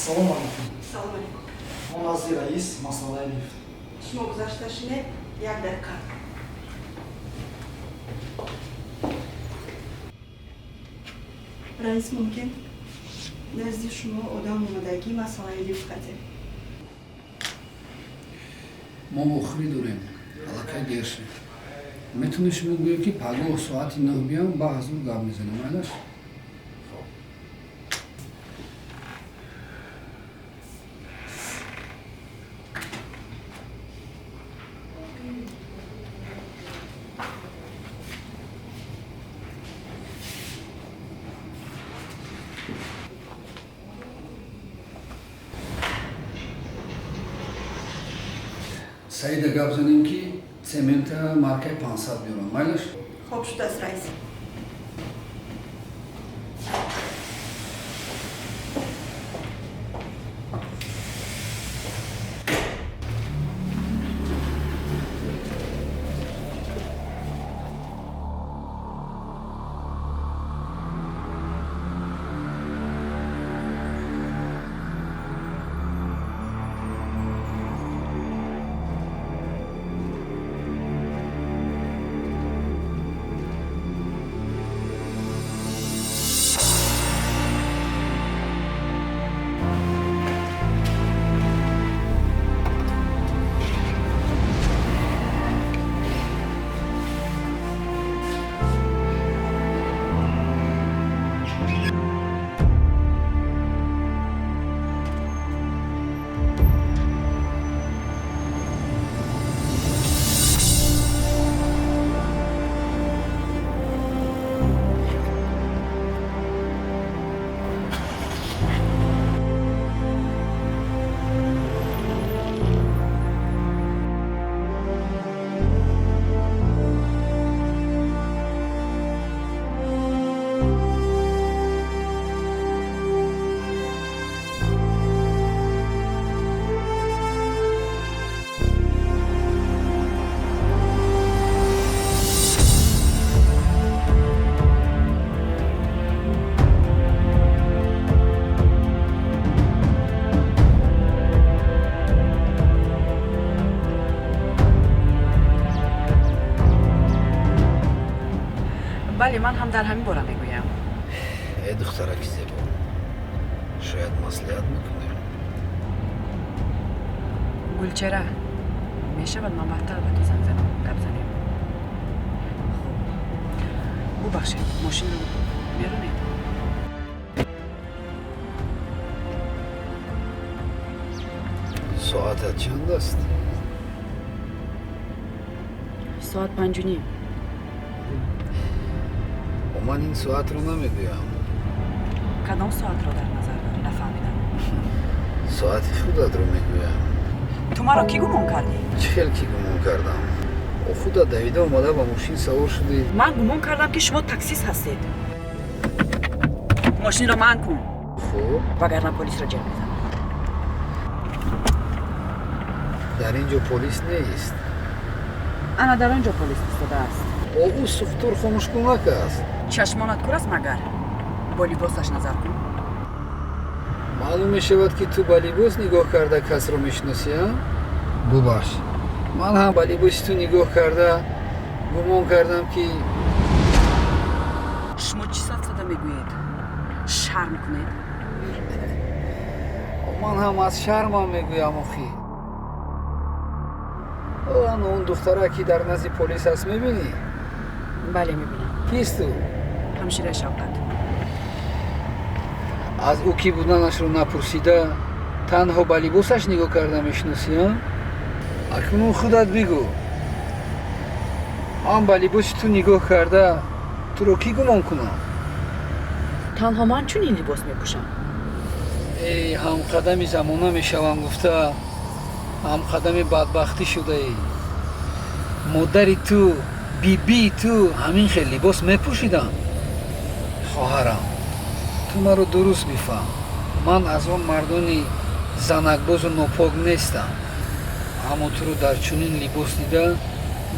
Салом алейкум. Салом алейкум. Мон азди раис масъалаи лифт. Шумо гузашта шинед, як дақиқа. раис мумкин назди шумо одам омадагӣ масъалаи лифт хатем. мо охирӣ дорем, аллакай дер шуд. Метавонӣ шумо гӯё ки пагоҳ соати 9 биям, баъд аз он гап мезанем, майлаш? Саида гап занем ки цемента маркаи 500 биёрам, майлаш? хоб шудааст раис. بله من هم در همین باره میگویم. ای دخترک زیبا، شاید مصلحت میکنه. گلچهره میشه بعد من بهتر به تو زنگ زنم گپ زنیم. خب ببخشید ماشین رو بیارونید. ساعتت چند است؟ ساعت 5:30. من این ساعت رو نمیگویم. کدام ساعت رو در نظر داری؟ نفهمیدم. ساعت خودت رو میگویم. تو مرا کی گمان کردی؟ چهل کی گمان کردم. او خودت دویده اومده با ماشین سوار شدی. من گمان کردم که شما تاکسیست هستید. ماشین رو منع کن. خب وگرنه پلیس را جلب میزنم. در اینجا پلیس نیست. انا در آنجا پلیس ایستاده است. او سوختور خاموش کمک است. چشمانت کور است مگر؟ با لباسش نظر کن. معلوم می شود که تو با لباس نگاه کرده کس رو میشناسی ها؟ ببخش. من هم با لباس تو نگاه کرده گمان کردم که شما چی صد صدا میگویید؟ شرم کنید؟ من هم از شرمم میگویم آخی. اون دختره که در نزد پلیس هست میبینی؟ بله میبینم. کیست او؟ همشیره شوکت. از او کی بودنش رو نپرسیده تنها با لباسش نگاه کرده میشناسی ها؟ اکنون خودت بگو. من با لباس تو نگاه کرده تو رو کی گمان کنم؟ تنها من چون این لباس میپوشم؟ ای هم قدم زمانه میشوم گفته هم قدم بدبختی شده ای. مادری تو بی تو همین خیلی لباس میپوشیدم. خواهرم تو مرا درست بفهم. من از آن مردانی زنکباز و ناپاک نیستم. اما تو رو در چنین لباس دیده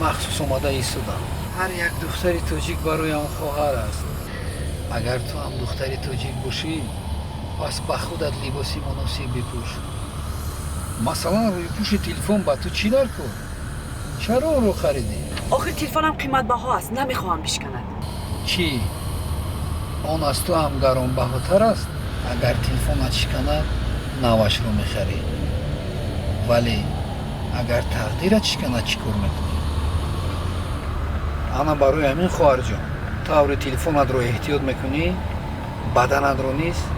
مخصوص آمده ایستادم. هر یک دختری تاجیک برایم خواهر است. اگر تو هم دختری تاجیک باشی пас ба худат либоси муносиб бипӯш. Масалан рӯйпӯши телефон ба ту чӣ дар кун? چرا اون رو خریدی؟ آخه تلفنم قیمت بها است، نمیخواهم بشکند. چی؟ اون از تو هم گرانبهاتر است. اگر تلفنت شکند نوش رو میخری. ولی اگر تقدیرت شکند چیکار میکنی؟ انا برای همین خواهر جان طور تلفنت رو احتیاط میکنی، بدنت رو نیست،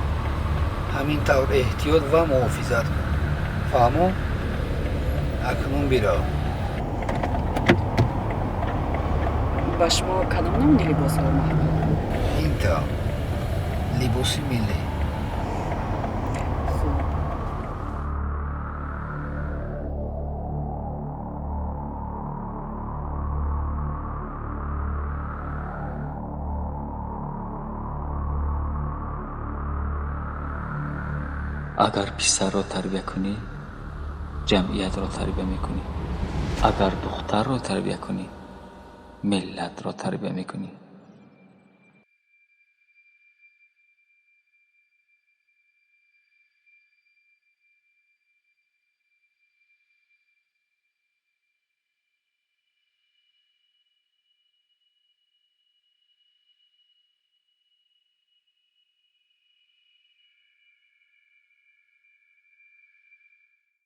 همین طور احتیاط و محافظت کن. فهمو؟ اکنون بیرا. با شما کدام نوع لباس رو محبوب؟ این تا لباس ملی. خوب. اگر پسر را تربیه کنی جمعیت را تربیه میکنی. اگر دختر را تربیه کنی ملت را تربیه میکنی.